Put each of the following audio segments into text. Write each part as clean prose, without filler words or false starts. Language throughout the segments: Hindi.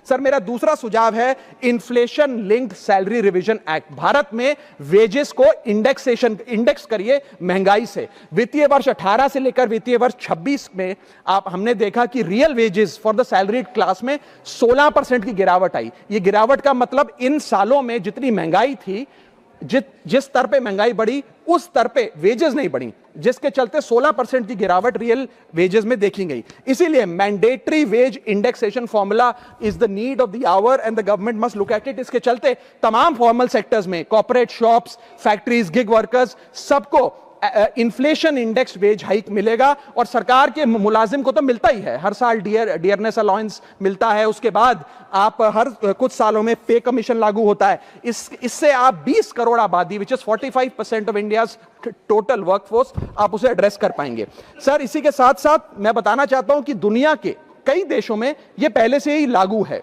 सर मेरा दूसरा सुझाव है inflation linked salary revision act. Bharat में वेजेस को इंडेक्स करिए महंगाई से। वित्तीय वर्ष 18 से लेकर वित्तीय वर्ष 26 में हमने देखा कि real wages for the salaried class में 16% की गिरावट आई। ये गिरावट का मतलब इन सालों में जितनी महंगाई थी, जिस स्तर पे महंगाई बढ़ी उस स्तर पे वेजेस नहीं बढ़ी, जिसके चलते 16% की गिरावट रियल वेजेस में देखी गई। इसीलिए mandatory wage indexation formula is the need of the hour and the government must look at it. इसके चलते तमाम फॉर्मल सेक्टर्स में corporate shops, factories, gig workers सबको इन्फ्लेशन इंडेक्स वेज हाइक मिलेगा। और सरकार के मुलाजिम को तो मिलता ही है, हर साल डियरनेस अलाउंस मिलता है, उसके बाद आप हर कुछ सालों में पे कमीशन लागू होता है। इससे आप 20 करोड़ आबादी which is 45% of India's total workforce आप उसे एड्रेस कर पाएंगे। सर इसी के साथ साथ मैं बताना चाहता हूं कि दुनिया के कई देशों में यह पहले से ही लागू है।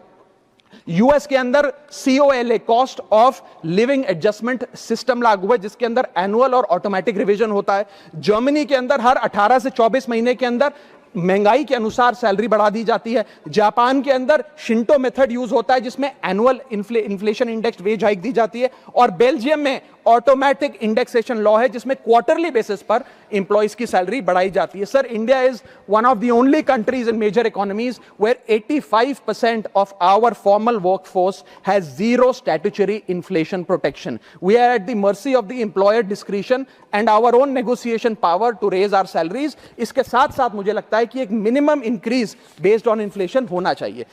यूएस के अंदर COLA cost of living adjustment system लागू है, जिसके अंदर एनुअल और ऑटोमेटिक रिवीजन होता है। जर्मनी के अंदर हर 18 से 24 महीने के अंदर महंगाई के अनुसार सैलरी बढ़ा दी जाती है। जापान के अंदर शिंटो मेथड यूज होता है, जिसमें annual inflation index wage hike दी जाती है। और बेल्जियम में ऑटोमेटिक इंडेक्सेशन लॉ है, जिसमें क्वार्टरली बेसिस पर एम्प्लॉइज की सैलरी बढ़ाई जाती है। Sir India is one of the only countries in major economies where 85% of our formal workforce has zero statutory inflation protection. We are at the mercy of the employer discretion and our own negotiation power to raise our salaries. इसके साथ साथ मुझे लगता है कि एक minimum increase based on inflation होना चाहिए।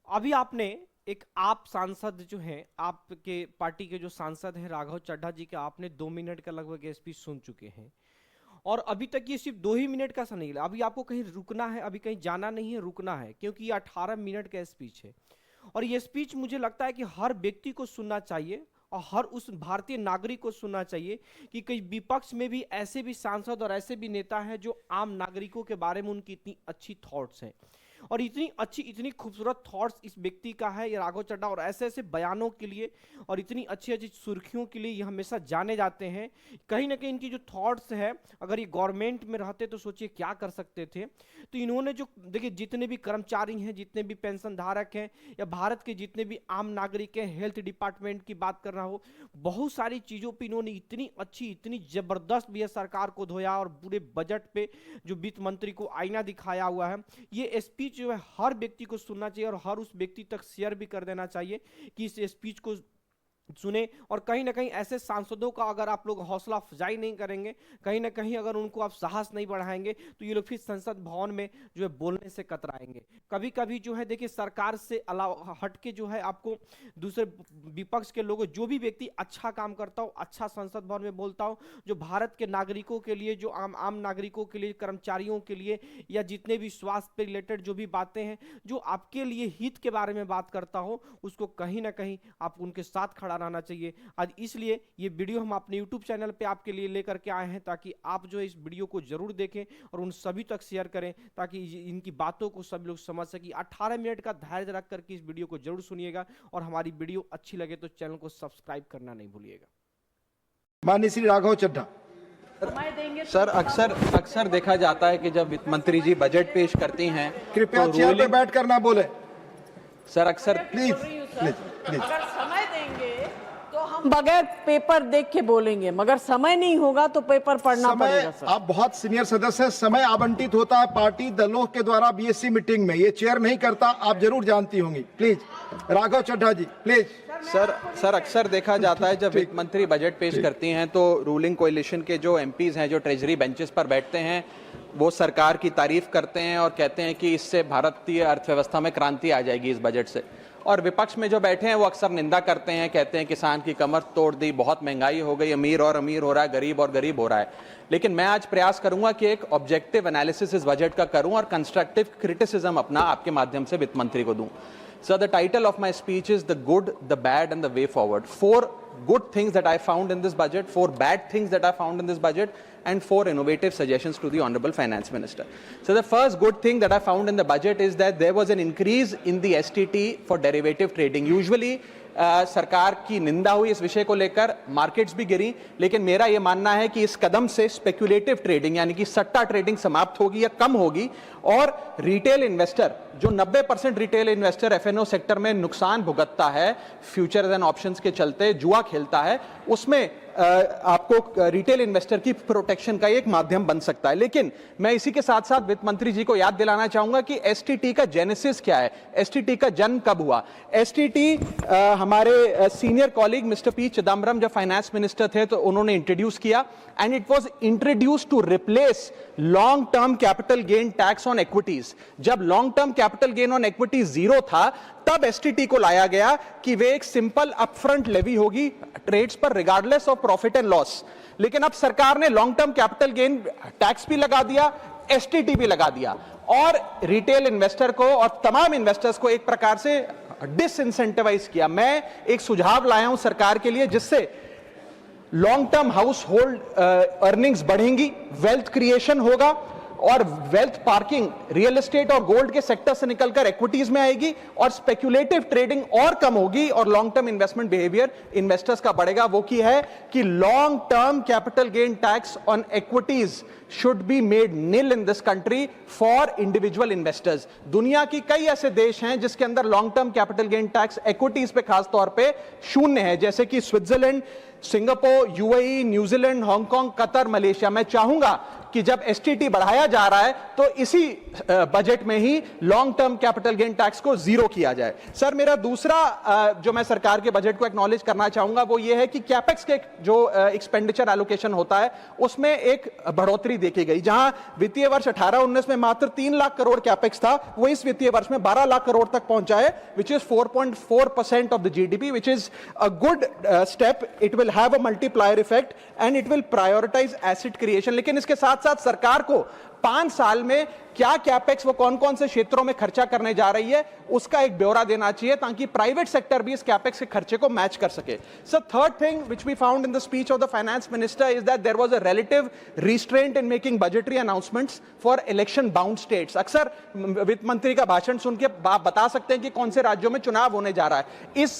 अभी आपने एक आप सांसद जो हैं, आपके पार्टी के जो सांसद हैं राघव चड्ढा जी के, आपने 2 मिनट का लगभग स्पीच सुन चुके हैं और अभी तक ये सिर्फ 2 ही मिनट का सा नहीं है। अभी आपको कहीं रुकना है, अभी कहीं जाना नहीं है, रुकना है, क्योंकि ये 18 मिनट का स्पीच है। और ये स्पीच मुझे लगता है कि हर व्यक्ति को सुनना चाहिए और हर उस भारतीय नागरिक को सुनना चाहिए कि कई विपक्ष में भी ऐसे भी सांसद और ऐसे भी नेता हैं जो आम नागरिकों के बारे में उनकी इतनी अच्छी थॉट्स हैं और इतनी अच्छी इतनी खूबसूरत थॉट्स इस व्यक्ति का है ये राघव चड्ढा। और ऐसे ऐसे बयानों के लिए और इतनी अच्छी अच्छी सुर्खियों के लिए ये हमेशा जाने जाते हैं। कहीं ना कहीं इनकी जो थॉट्स है, अगर ये गवर्नमेंट में रहते तो सोचिए क्या कर सकते थे। तो इन्होंने जो देखिए, जितने भी कर्मचारी हैं, जितने भी पेंशन धारक हैं या भारत के जितने भी आम नागरिक हैं, हेल्थ डिपार्टमेंट की बात करना हो, बहुत सारी चीज़ों पर इन्होंने इतनी अच्छी इतनी ज़बरदस्त भी सरकार को धोया और पूरे बजट पे जो वित्त मंत्री को आईना दिखाया हुआ है। ये स्पीच जो है हर व्यक्ति को सुनना चाहिए और हर उस व्यक्ति तक शेयर भी कर देना चाहिए कि इस स्पीच को सुने। और कहीं ना कहीं ऐसे सांसदों का अगर आप लोग हौसला अफजाई नहीं करेंगे, कहीं ना कहीं अगर उनको आप साहस नहीं बढ़ाएंगे, तो ये लोग फिर संसद भवन में जो है बोलने से कतराएंगे। कभी कभी जो है देखिए, सरकार से अलावा हटके जो है आपको दूसरे विपक्ष के लोगों, जो भी व्यक्ति अच्छा काम करता हो, अच्छा संसद भवन में बोलता हो, जो भारत के नागरिकों के लिए, जो आम नागरिकों के लिए, कर्मचारियों के लिए, या जितने भी स्वास्थ्य पे रिलेटेड जो भी बातें हैं, जो आपके लिए हित के बारे में बात करता हो, उसको कहीं ना कहीं आप उनके साथ खड़ा रहना चाहिए। आज इसलिए ये वीडियो हम अपने YouTube चैनल पे आपके लिए लेकर के आए हैं, ताकि आप जो इस वीडियो को जरूर देखें और उन सभी तक शेयर करें, ताकि इनकी बातों को सब लोग समझ सकें। 18 मिनट का धैर्य रख करके इस वीडियो को जरूर सुनिएगा और हमारी वीडियो अच्छी लगे तो चैनल को सब्सक्राइब करना नहीं भूलिएगा। माननीय श्री राघव चड्ढा सर, अक्सर देखा जाता है कि जब वित्त मंत्री जी बजट पेश करती हैं, कृपया चेयर पे बैठ कर ना बोले सर। अक्सर प्लीज अगर समय देंगे तो हम बगैर पेपर देख के बोलेंगे, मगर समय नहीं होगा तो पेपर पढ़ना पड़ेगा सर। आप बहुत सीनियर सदस्य हैं, समय आवंटित होता है पार्टी दलों के द्वारा BSC मीटिंग में, ये चेयर नहीं करता, आप जरूर जानती होंगी। Please Raghav Chadha ji please. Sir अक्सर देखा जाता है जब वित्त मंत्री बजट पेश करती हैं तो रूलिंग कोalition के जो MPs हैं, जो ट्रेजरी बेंचेस पर बैठते हैं, वो सरकार की तारीफ करते हैं और कहते हैं कि इससे भारतीय अर्थव्यवस्था में क्रांति आ जाएगी इस बजट से। और विपक्ष में जो बैठे हैं वो अक्सर निंदा करते हैं, कहते हैं किसान की कमर तोड़ दी, बहुत महंगाई हो गई, अमीर और अमीर हो रहा है, गरीब और गरीब हो रहा है। लेकिन मैं आज प्रयास करूंगा कि एक ऑब्जेक्टिव एनालिसिस इस बजट का करूं और कंस्ट्रक्टिव क्रिटिसिज्म अपना आपके माध्यम से वित्त मंत्री को दूं। So the title of my speech is The Good, the Bad and the Way Forward. 4 good things that I found in this budget, 4 bad things that I found in this budget, and 4 innovative suggestions to the Honorable Finance Minister. So the first good thing that I found in the budget is that there was an increase in the STT for derivative trading. Usually सरकार की निंदा हुई इस विषय को लेकर, मार्केट्स भी गिरी, लेकिन मेरा यह मानना है कि इस कदम से स्पेक्युलेटिव ट्रेडिंग यानी कि सट्टा ट्रेडिंग समाप्त होगी या कम होगी और रिटेल इन्वेस्टर जो 90% रिटेल इन्वेस्टर एफएनओ सेक्टर में नुकसान भुगतता है फ्यूचर्स एंड ऑप्शंस के चलते, जुआ खेलता है, उसमें आपको रिटेल इन्वेस्टर की प्रोटेक्शन का एक माध्यम बन सकता है। लेकिन मैं इसी के साथ साथ वित्त मंत्री जी को याद दिलाना चाहूंगा कि एसटीटी का जेनेसिस क्या है, एसटीटी का जन्म कब हुआ। एसटीटी हमारे senior colleague mister P Chidambaram जब फाइनेंस मिनिस्टर थे तो उन्होंने इंट्रोड्यूस किया and it was introduce to replace long term capital gain tax on equities. जब long term capital gain on equities zero था तब एसटीटी को लाया गया कि वे एक सिंपल अपफ्रंट लेवी होगी ट्रेड्स पर regardless of profit and loss. लेकिन अब सरकार ने long term capital gain tax भी लगा दिया, एसटीटी भी लगा दिया और रिटेल इन्वेस्टर को और तमाम इन्वेस्टर्स को एक प्रकार से डिसइंसेंटिवाइज किया। मैं एक सुझाव लाया हूं सरकार के लिए जिससे long term house hold earnings बढ़ेंगी, वेल्थ क्रिएशन होगा और वेल्थ पार्किंग रियल एस्टेट और गोल्ड के सेक्टर से निकलकर इक्विटीज में आएगी और स्पेक्युलेटिव ट्रेडिंग और कम होगी और long term investment behaviour investors का बढ़ेगा। वो की है कि long term capital gain tax on equities should be made nil in this country for individual investors. दुनिया की कई ऐसे देश हैं जिसके अंदर long term capital gain tax equities पे खास तौर पे शून्य है, जैसे कि Switzerland, Singapore, UAE, New Zealand, Hong Kong, Qatar, Malaysia. मैं चाहूंगा कि जब एसटीटी बढ़ाया जा रहा है तो इसी बजट में ही long term capital gain tax को जीरो किया जाए। सर मेरा दूसरा जो मैं सरकार के बजट को एक्नॉलेज करना चाहूंगा वो ये है कि कैपेक्स के जो एक्सपेंडिचर एलोकेशन होता है उसमें एक बढ़ोतरी देखी गई। जहां वित्तीय वर्ष 18-19 में मात्र 3 लाख करोड़ कैपेक्स था, वो इस वित्तीय वर्ष में 12 लाख करोड़ तक पहुंचा है, which is 4.4% of the GDP, which is a good step. It will have a multiplier effect and it will prioritise asset creation. लेकिन इसके साथ साथ सरकार को 5 साल में क्या कैपेक्स वो कौन कौन से क्षेत्रों में खर्चा करने जा रही है उसका एक ब्यौरा देना चाहिए ताकि प्राइवेट सेक्टर भी इस कैपेक्स के खर्चे को मैच कर सके। So third thing which we found in the speech of the finance minister is that there was a relative restraint in making budgetary announcements for election bound states. अक्सर वित्त मंत्री का भाषण सुन के आप बता सकते हैं कि कौन से राज्यों में चुनाव होने जा रहा है। इस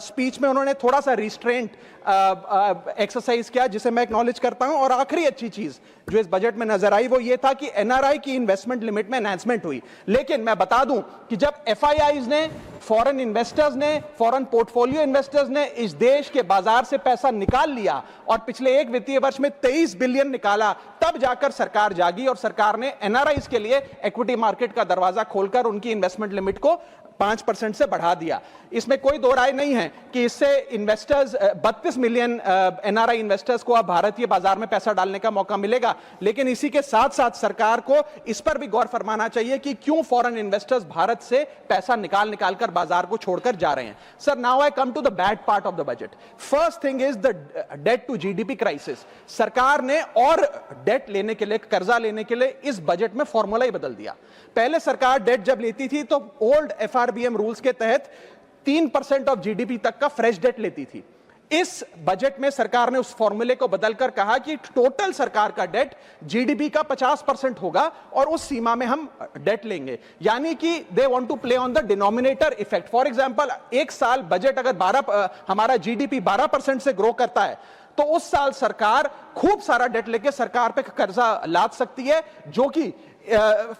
स्पीच में उन्होंने थोड़ा सा रिस्ट्रेंट एक्सरसाइज किया जिसे मैं एक्नॉलेज करता हूं। और आखिरी अच्छी चीज जो इस बजट में नजर आई वो ये था कि एनआरआई की इन्वेस्टमेंट लिमिट में एनहांसमेंट हुई। लेकिन मैं बता दूं कि जब एफआईआईज ने, फॉरेन इन्वेस्टर्स ने, फॉरेन पोर्टफोलियो इन्वेस्टर्स ने इस देश के बाजार से पैसा निकाल लिया और पिछले एक वित्तीय वर्ष में 23 बिलियन निकाला, तब जाकर सरकार जागी और सरकार ने एनआरआईज के लिए इक्विटी मार्केट का दरवाजा खोलकर उनकी इन्वेस्टमेंट लिमिट को 5% से बढ़ा दिया। इसमें कोई दो राय नहीं है कि इससे इन्वेस्टर्स 32 मिलियन एनआरआई इन्वेस्टर्स को अब भारतीय बाजार में पैसा डालने का मौका मिलेगा। लेकिन इसी के साथ साथ सरकार को इस पर भी गौर फरमाना चाहिए कि क्यों फॉरेन इन्वेस्टर्स भारत से पैसा निकाल कर बाजार को छोड़कर जा रहे हैं। Sir now I come to the bad part of the budget. First thing is the debt to GDP crisis. सरकार ने और डेट लेने के लिए, कर्जा लेने के लिए इस बजट में फॉर्मूला ही बदल दिया। पहले सरकार डेट जब लेती थी तो ओल्ड एफआरबीएम रूल्स के तहत 3% ऑफ जीडीपी तक का फ्रेश डेट लेती थी। इस बजट में सरकार ने उस फॉर्मूले को बदलकर कहा कि टोटल सरकार का डेट जीडीपी का 50% होगा और उस सीमा में हम डेट लेंगे। यानी कि they want to play on the denominator effect. For example एक साल बजट अगर हमारा जीडीपी 12% से ग्रो करता है तो उस साल सरकार खूब सारा डेट लेके सरकार पे कर्जा लाद सकती है जो कि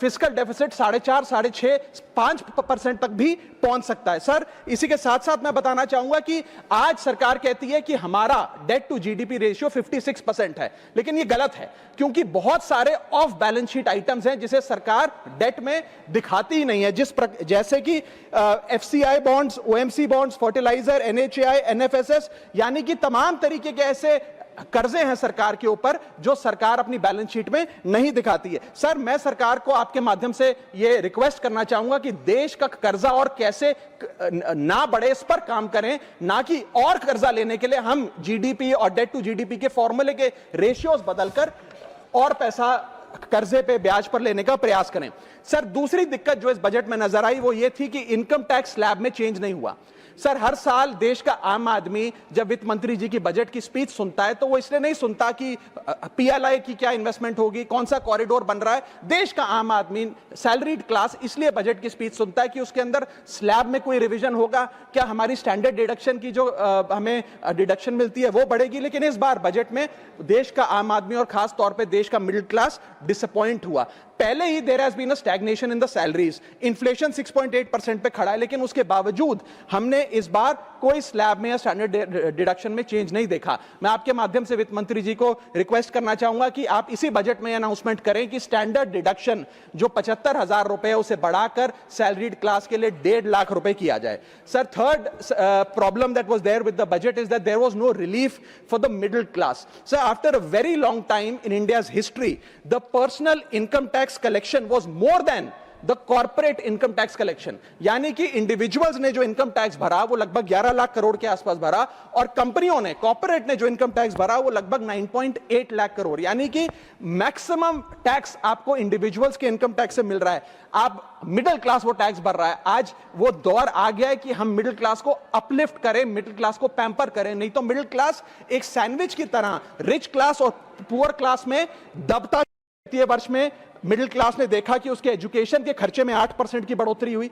फिस्कल डेफिसिट 4.5, 6.5, 5% तक भी पहुंच सकता है। सर इसी के साथ साथ मैं बताना चाहूंगा कि आज सरकार कहती है कि हमारा डेट टू जीडीपी रेशियो 56% है, लेकिन ये गलत है क्योंकि बहुत सारे ऑफ बैलेंस शीट आइटम्स हैं जिसे सरकार डेट में दिखाती ही नहीं है, जैसे कि FCI bonds, OMC bonds, fertiliser, NHAI, NFSS, यानी कि तमाम तरीके के ऐसे कर्जे हैं सरकार के ऊपर जो सरकार अपनी बैलेंस शीट में नहीं दिखाती है। सर मैं सरकार को आपके माध्यम से यह रिक्वेस्ट करना चाहूंगा कि देश का कर्जा और कैसे ना बढ़े इस पर काम करें, ना कि और कर्जा लेने के लिए हम जीडीपी और डेट टू जीडीपी के फॉर्मूले के रेशियोज बदलकर और पैसा कर्जे पे ब्याज पर लेने का प्रयास करें। सर दूसरी दिक्कत जो इस बजट में नजर आई वो ये थी कि इनकम टैक्स स्लैब में चेंज नहीं हुआ। सर हर साल देश का आम आदमी जब वित्त मंत्री जी की बजट की स्पीच सुनता है तो वो इसलिए नहीं सुनता कि पीएलआई की क्या इन्वेस्टमेंट होगी, कौन सा कॉरिडोर बन रहा है। देश का आम आदमी सैलरीड क्लास इसलिए बजट की स्पीच सुनता है कि उसके अंदर स्लैब में कोई रिवीजन होगा, क्या हमारी स्टैंडर्ड डिडक्शन की जो हमें डिडक्शन मिलती है वो बढ़ेगी। लेकिन इस बार बजट में देश का आम आदमी और खास तौर पर देश का मिडिल क्लास डिसअपॉइंट हुआ। पहले ही there has been a stagnation in the salaries, inflation 6.8% पे खड़ा है, लेकिन उसके बावजूद हमने इस बार कोई स्लैब में या स्टैंडर्ड डिडक्शन में चेंज नहीं देखा। मैं आपके माध्यम से वित्त मंत्री जी को रिक्वेस्ट करना चाहूंगा कि आप इसी बजट में अनाउंसमेंट करें कि स्टैंडर्ड डिडक्शन जो 75,000 रुपए उसे बढ़ाकर सैलरीड क्लास के लिए 1.5 लाख रुपए किया जाए। Sir third problem that was there with the budget is that there was no relief for the middle class. Sir after a very long time in India's history the personal income tax collection was more than the corporate income tax collection, यानी कि इंडिविजुअल्स ने जो इनकम टैक्स भरा वो लगभग 11 लाख करोड़ के आसपास भरा और कंपनियों ने, कॉर्पोरेट ने जो इनकम टैक्स भरा वो लगभग 9.8 लाख करोड़, यानी कि मैक्सिमम टैक्स आपको इंडिविजुअल्स के इनकम टैक्स से मिल रहा है। आप मिडिल क्लास वो टैक्स भर रहा है। आज वो दौर आ गया है कि हम मिडिल क्लास को अपलिफ्ट करें, मिडिल क्लास को पैम्पर करें, नहीं तो मिडिल क्लास एक सैंडविच की तरह रिच क्लास और पुअर क्लास में दबता। वित्तीय वर्ष में मिडिल क्लास ने देखा कि उसके एजुकेशन के खर्चे में 8% की बढ़ोतरी हुई,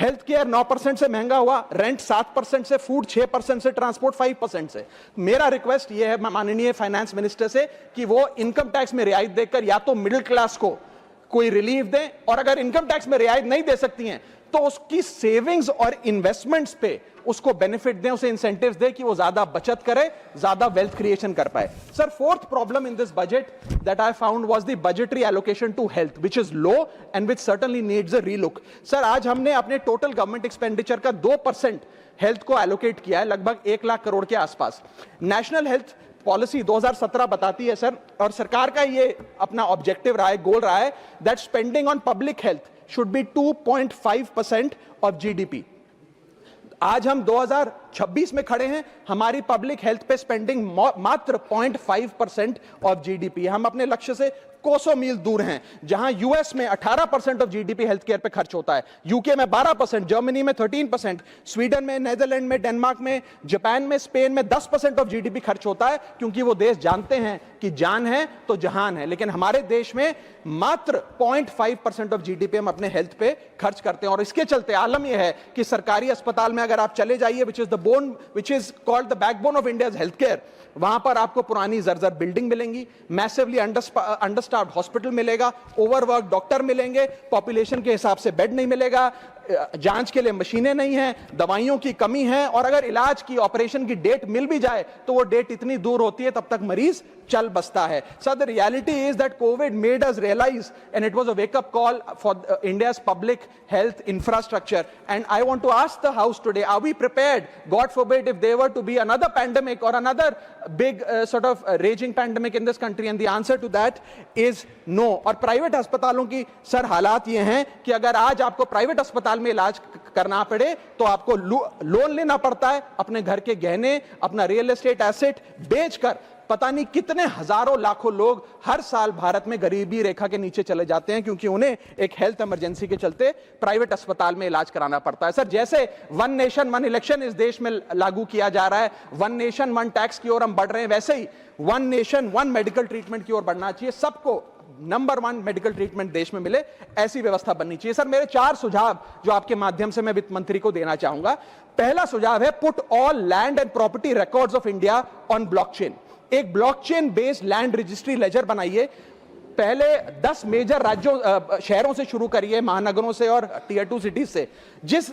हेल्थ केयर 9% से महंगा हुआ, रेंट 7% से, फूड 6% से, ट्रांसपोर्ट 5% से। मेरा रिक्वेस्ट यह है माननीय फाइनेंस मिनिस्टर से कि वो इनकम टैक्स में रियायत देकर या तो मिडिल क्लास को कोई रिलीफ दें, और अगर इनकम टैक्स में रियायत नहीं दे सकती हैं तो उसकी सेविंग्स और इन्वेस्टमेंट्स पे उसको बेनिफिट दें, उसे इंसेंटिव्स दें कि वो ज्यादा बचत करे, ज्यादा वेल्थ क्रिएशन कर पाए। Sir fourth problem in this budget that I found was the budgetary allocation to health which is low and which certainly needs a relook. Sir आज हमने अपने टोटल गवर्नमेंट एक्सपेंडिचर का 2% हेल्थ को एलोकेट किया है, लगभग 1 लाख करोड़ के आसपास। नेशनल हेल्थ पॉलिसी 2017 बताती है सर, और सरकार का ये अपना ऑब्जेक्टिव रहा है, गोल रहा है, that spending on public health should be 2.5% of GDP. आज हम 2026 में खड़े हैं, हमारी पब्लिक हेल्थ पे स्पेंडिंग मात्र 0.5% ऑफ जीडीपी। हम अपने लक्ष्य से कोसों मील दूर हैं। जहां यूएस में 18% ऑफ जीडीपी हेल्थ केयर पे खर्च होता है, यूके में 12%, जर्मनी में 13%, स्वीडन में, नेदरलैंड में, डेनमार्क में, जापान में, स्पेन में 10% ऑफ जीडीपी खर्च होता है, क्योंकि वो देश जानते हैं कि जान है तो जहान है। लेकिन हमारे देश में मात्र 0.5% ऑफ जीडीपी हम अपने हेल्थ पे खर्च करते हैं, और इसके चलते आलम यह है कि सरकारी अस्पताल में अगर आप चले जाइए, which is called the backbone of India's healthcare, वहां पर आपको पुरानी जर्जर बिल्डिंग मिलेंगी, मैसिवली अंडरस्टाफ्ड हॉस्पिटल मिलेगा, ओवरवर्क डॉक्टर मिलेंगे, पॉपुलेशन के हिसाब से बेड नहीं मिलेगा, जांच के लिए मशीनें नहीं हैं, दवाइयों की कमी है, और अगर इलाज की, ऑपरेशन की डेट मिल भी जाए तो वो डेट इतनी दूर होती है तब तक मरीज चल बसता है। Sir the reality is that covid made us realise and it was a wake up call for India's public health infrastructure, and I want to ask the house today, are we prepared, God forbid, if there were to be another pandemic or another big sort of raging pandemic in this country, and the answer to that is no। और प्राइवेट अस्पतालों की सर हालात ये हैं कि अगर आज आपको प्राइवेट अस्पताल में इलाज करना पड़े तो आपको लोन लेना पड़ता है, अपने घर के गहने, अपना रियल एस्टेट एसेट बेचकर पता नहीं कितने हजारों लाखों लोग हर साल भारत में गरीबी रेखा के नीचे चले जाते हैं, क्योंकि उन्हें एक हेल्थ इमरजेंसी के चलते प्राइवेट अस्पताल में इलाज कराना पड़ता है। सर जैसे वन नेशन वन इलेक्शन इस देश में लागू किया जा रहा है, वन नेशन वन टैक्स की ओर हम बढ़ रहे हैं, वैसे ही one nation one medical treatment की ओर बढ़ना चाहिए। सबको नंबर 1 मेडिकल ट्रीटमेंट देश में मिले, ऐसी व्यवस्था बननी चाहिए। सर मेरे 4 सुझाव जो आपके माध्यम से मैं वित्त मंत्री को देना चाहूंगा। पहला सुझाव है, put all land and property records of India on blockchain. एक blockchain based land registry ledger बनाइए। पहले 10 मेजर राज्यों शहरों से शुरू करिए, महानगरों से और टियर 2 सिटीज से, जिस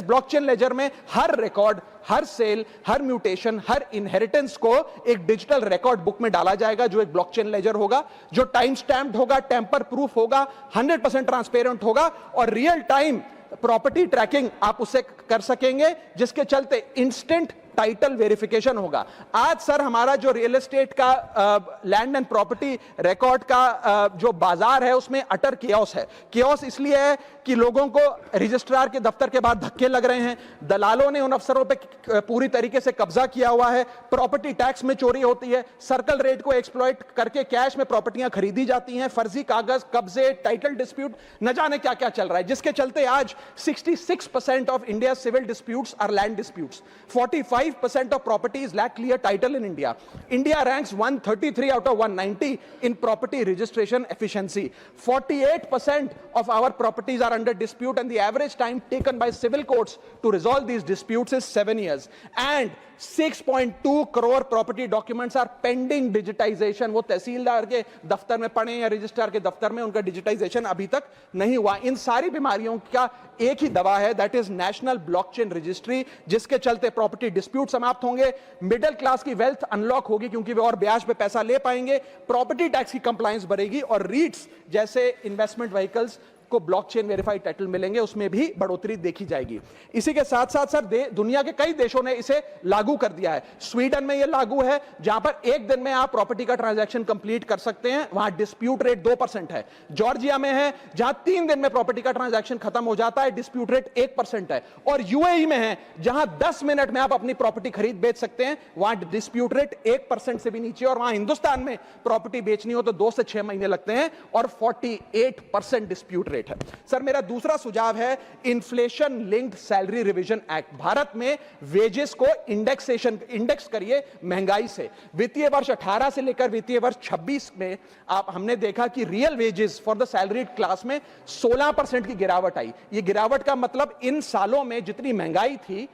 ब्लॉकचेन लेजर में हर रिकॉर्ड, हर सेल, हर म्यूटेशन, हर इनहेरिटेंस को एक डिजिटल रिकॉर्ड बुक में डाला जाएगा, जो एक ब्लॉकचेन लेजर होगा, जो टाइम स्टैम्प्ड होगा, टेम्पर प्रूफ होगा, 100% ट्रांसपेरेंट होगा, और रियल टाइम प्रॉपर्टी ट्रैकिंग आप उससे कर सकेंगे, जिसके चलते इंस्टेंट टाइटल वेरिफिकेशन होगा। आज सर हमारा जो रियल एस्टेट का लैंड एंड प्रॉपर्टी रिकॉर्ड का जो बाजार है उसमें अटर कियोस है। कियोस इसलिए है कि लोगों को रजिस्ट्रार के दफ्तर के बाद धक्के लग रहे हैं, दलालों ने उन अफसरों पे पूरी तरीके से कब्जा किया हुआ है, प्रॉपर्टी टैक्स में चोरी होती है, सर्कल रेट को एक्सप्लॉइट करके कैश में प्रॉपर्टियां खरीदी जाती हैं, फर्जी कागज, कब्जे, टाइटल डिस्प्यूट, न जाने क्या क्या चल रहा है, जिसके चलते आज 66% of India civil disputes are land disputes, 45% of properties lack clear title in India. India ranks 133 out of 190 in property registration efficiency. 48% of our properties are under dispute and the average time taken by civil courts to resolve these disputes is 7 years, and 6.2 crore property documents are pending digitization। वो तहसीलदार के दफ्तर में पड़े या रजिस्ट्रार के दफ्तर में, उनका डिजिटाइजेशन अभी तक नहीं हुआ। इन सारी बीमारियों का एक ही दवा है, that is national blockchain registry, जिसके चलते प्रॉपर्टी डिस्प्यूट समाप्त होंगे, मिडिल क्लास की वेल्थ अनलॉक होगी क्योंकि वे और ब्याज पे पैसा ले पाएंगे, प्रॉपर्टी टैक्स की कंप्लायंस बढ़ेगी और रीट्स जैसे इन्वेस्टमेंट व्हीकल्स को ब्लॉकचेन वेरीफाइड टाइटल मिलेंगे, उसमें भी बढ़ोतरी देखी जाएगी। इसी के साथ साथ सर दुनिया के कई देशों ने इसे लागू कर दिया है। स्वीडन में यह लागू है जहां पर एक दिन में आप प्रॉपर्टी का ट्रांजैक्शन कंप्लीट कर सकते हैं, वहां डिस्प्यूट रेट 2% है। जॉर्जिया में है जहां 3 दिन में प्रॉपर्टी का ट्रांजैक्शन खत्म हो जाता है, डिस्प्यूट रेट 1% है। और यूएई में है जहां 10 मिनट में आप अपनी प्रॉपर्टी खरीद बेच सकते हैं, वहां डिस्प्यूट रेट 1% से भी नीचे। और वहां हिंदुस्तान में प्रॉपर्टी बेचनी हो तो 2 से 6 महीने लगते हैं और 48% डिस्प्यूट रेट है। सर मेरा दूसरा सुझाव है inflation linked salary revision act. Bharat में वेजेस को इंडेक्स करिए महंगाई से। वित्तीय वर्ष 18 से लेकर वित्तीय वर्ष 26 में हमने देखा कि real wages for the salaried class में 16% की गिरावट आई। यह गिरावट का मतलब इन सालों में जितनी महंगाई थी,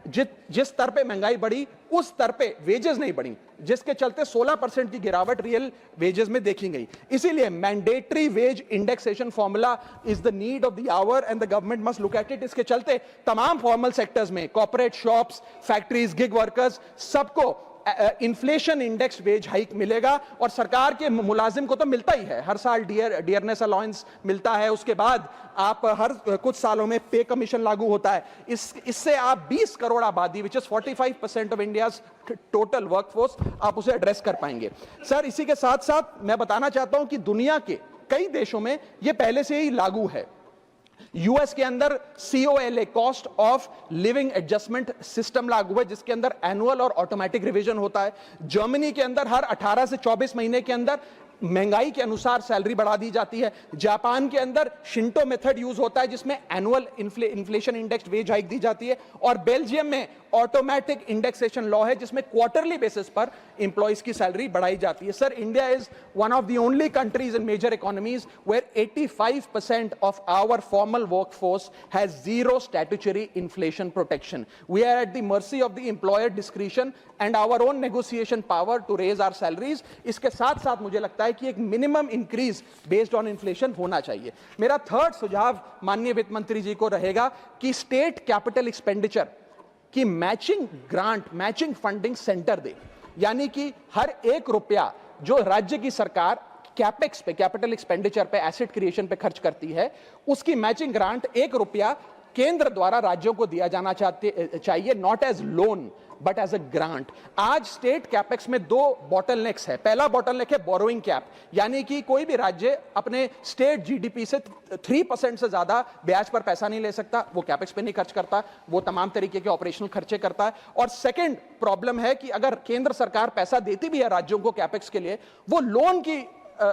जिस स्तर पे महंगाई बढ़ी उस स्तर पे वेजेस नहीं बढ़ी, जिसके चलते 16% की गिरावट रियल वेजेस में देखी गई। इसीलिए mandatory wage indexation formula is the need of the hour and the government must look at it. इसके चलते तमाम फॉर्मल सेक्टर्स में, corporate, shops, factories, gig workers, सबको इन्फ्लेशन इंडेक्स वेज हाइक मिलेगा। और सरकार के मुलाजिम को तो मिलता ही है, हर साल डियरनेस अलाउंस मिलता है, उसके बाद आप हर कुछ सालों में पे कमीशन लागू होता है। इससे आप 20 करोड़ आबादी, which is 45% of India's total workforce, आप उसे एड्रेस कर पाएंगे। सर इसी के साथ साथ मैं बताना चाहता हूं कि दुनिया के कई देशों में यह पहले से ही लागू है। यूएस के अंदर COLA, cost of living adjustment system लागू है, जिसके अंदर एनुअल और ऑटोमेटिक रिवीजन होता है। जर्मनी के अंदर हर 18 से 24 महीने के अंदर महंगाई के अनुसार सैलरी बढ़ा दी जाती है। जापान के अंदर शिंटो मेथड यूज होता है जिसमें annual inflation index wage hike दी जाती है। और बेल्जियम में ऑटोमेटिक इंडेक्सेशन लॉ है जिसमें क्वार्टरली बेसिस पर एम्प्लॉइज की सैलरी बढ़ाई जाती है। Sir India is one of the only countries in major economies where 85% of our formal workforce has zero statutory inflation protection. We are at the mercy of the employer discretion and our own negotiation power to raise our salaries. इसके साथ साथ मुझे लगता है कि एक minimum increase based on inflation होना चाहिए। मेरा थर्ड सुझाव माननीय वित्त मंत्री जी को रहेगा कि स्टेट कैपिटल एक्सपेंडिचर की matching grant, matching funding centre दे, यानी कि हर 1 रुपया जो राज्य की सरकार कैपेक्स पे, कैपिटल एक्सपेंडिचर पे, एसेट क्रिएशन पे खर्च करती है, उसकी मैचिंग ग्रांट 1 रुपया केंद्र द्वारा राज्यों को दिया जाना चाहिए, not as loan but as a grant. आज स्टेट कैपेक्स में 2 बॉटलनेक्स है। पहला बॉटलनेक है बोरोइंग कैप, यानी कि कोई भी राज्य अपने स्टेट जीडीपी से 3% से ज्यादा ब्याज पर पैसा नहीं ले सकता, वो कैपेक्स पे नहीं खर्च करता, वो तमाम तरीके के ऑपरेशनल खर्चे करता है। और सेकंड प्रॉब्लम है कि अगर केंद्र सरकार पैसा देती भी है राज्यों को कैपेक्स के लिए, वो लोन की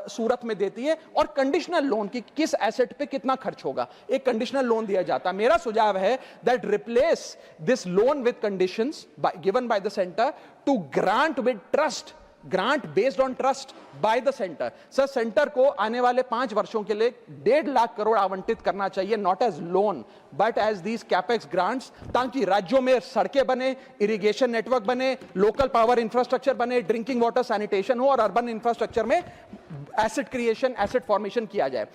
सूरत में देती है और कंडीशनल लोन की किस एसेट पे कितना खर्च होगा, एक कंडीशनल लोन दिया जाता है। मेरा सुझाव है that replace this loan with conditions given by the centre to grant with trust, grant based on trust by the centre. Sir centre को आने वाले 5 वर्षों के लिए 1.5 लाख करोड़ आवंटित करना चाहिए, not as loan but as these capex grants, ताकि राज्यों में सड़कें बने, इरिगेशन नेटवर्क बने, लोकल पावर इंफ्रास्ट्रक्चर बने, ड्रिंकिंग वाटर सैनिटेशन हो और अर्बन इंफ्रास्ट्रक्चर में एसेट क्रिएशन, एसेट फॉर्मेशन किया जाए।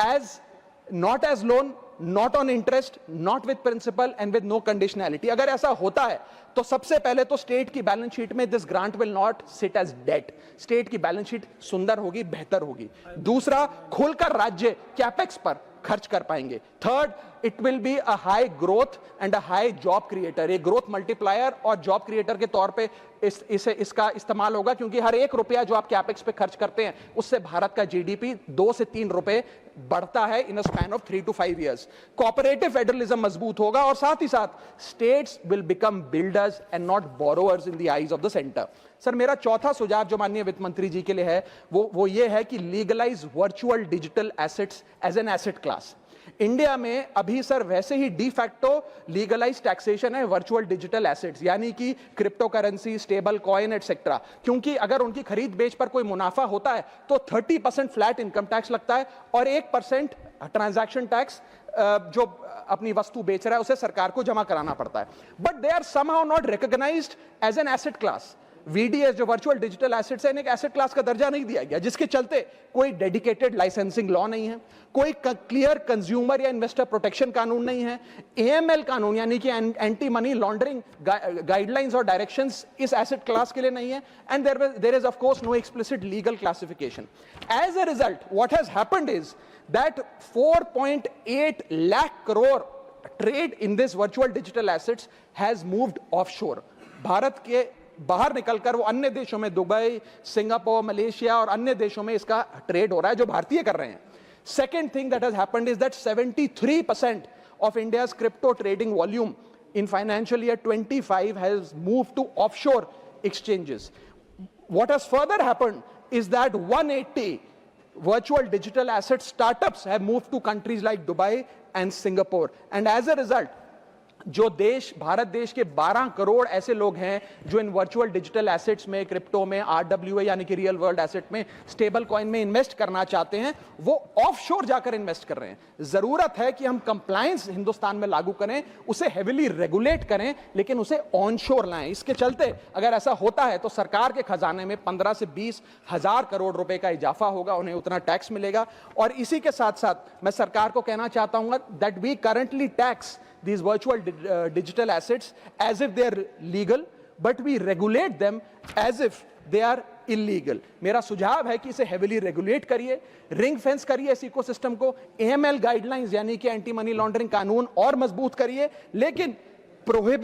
As not as loan, not on interest, not with principal and with no conditionality. अगर ऐसा होता है तो सबसे पहले तो स्टेट की बैलेंस शीट में this grant will not sit as debt, state की बैलेंस शीट सुंदर होगी, बेहतर होगी। दूसरा, खुलकर राज्य कैपेक्स पर खर्च कर पाएंगे। Third, it will be a high growth and a high job creator, ये ग्रोथ मल्टीप्लायर और जॉब क्रिएटर के तौर पे इसका इस्तेमाल होगा, क्योंकि हर 1 रुपया जो आप कैपेक्स पे खर्च करते हैं उससे भारत का जीडीपी 2 से 3 रुपए बढ़ता है in a span of 3 to 5 years। Cooperative federalism मजबूत होगा और साथ ही साथ states will become builders and not borrowers in the eyes of the centre. Sir, मेरा चौथा सुझाव जो माननीय वित्त मंत्री जी के लिए है वो ये है कि legalise virtual digital assets as an asset class. India में अभी सर वैसे ही डी फैक्टो लीगलाइज टैक्सेशन है वर्चुअल डिजिटल एसेट्स, यानी कि crypto currency, stable coin etcetera, क्योंकि अगर उनकी खरीद बेच पर कोई मुनाफा होता है तो 30% फ्लैट इनकम टैक्स लगता है और 1% ट्रांजैक्शन टैक्स जो अपनी वस्तु बेच रहा है उसे सरकार को जमा कराना पड़ता है। But they are somehow not recognised as an asset class. VDS जो वर्चुअल डिजिटल एसेट्स है, इन्हें एक एसेट क्लास का दर्जा नहीं दिया गया, जिसके चलते कोई डेडिकेटेड लाइसेंसिंग लॉ नहीं है, कोई क्लियर कंज्यूमर या इन्वेस्टर प्रोटेक्शन कानून नहीं है, एएमएल कानून यानी कि एंटी मनी लॉन्ड्रिंग गाइडलाइंस और डायरेक्शंस इस एसेट क्लास के लिए नहीं है, and there is of course no explicit legal classification. As a result what has happened is that 4.8 lakh crore trade in this virtual digital assets has moved offshore. Bharat के बाहर निकलकर वो अन्य देशों में, दुबई, सिंगापुर, मलेशिया और अन्य देशों में इसका ट्रेड हो रहा है जो भारतीय कर रहे हैं। Second thing that has happened is that 73% of India's crypto trading volume in financial year 25 has moved to offshore exchanges. What has further happened is that 180 virtual digital asset startups have moved to countries like Dubai and Singapore, and as a result जो देश, भारत देश के 12 करोड़ ऐसे लोग हैं जो इन वर्चुअल डिजिटल एसेट्स में, क्रिप्टो में, आरडब्ल्यूए यानी कि रियल वर्ल्ड एसेट में, स्टेबल कॉइन में इन्वेस्ट करना चाहते हैं, वो ऑफशोर जाकर इन्वेस्ट कर रहे हैं। जरूरत है कि हम कंप्लायंस हिंदुस्तान में लागू करें, उसे हेविली रेगुलेट करें, लेकिन उसे ऑनशोर लाएं। इसके चलते अगर ऐसा होता है तो सरकार के खजाने में 15 से 20 हजार करोड़ रुपए का इजाफा होगा, उन्हें उतना टैक्स मिलेगा। और इसी के साथ साथ मैं सरकार को कहना चाहता हूं that we currently tax these virtual digital assets as if they are legal, but we regulate them as if they are illegal। मेरा सुझाव है कि इसे heavily regulate करिए, रिंग फेंस करिए इस इकोसिस्टम को, AML गाइडलाइंस यानी कि एंटी मनी लॉन्ड्रिंग कानून और मजबूत करिए, लेकिन प्रोहिबिशन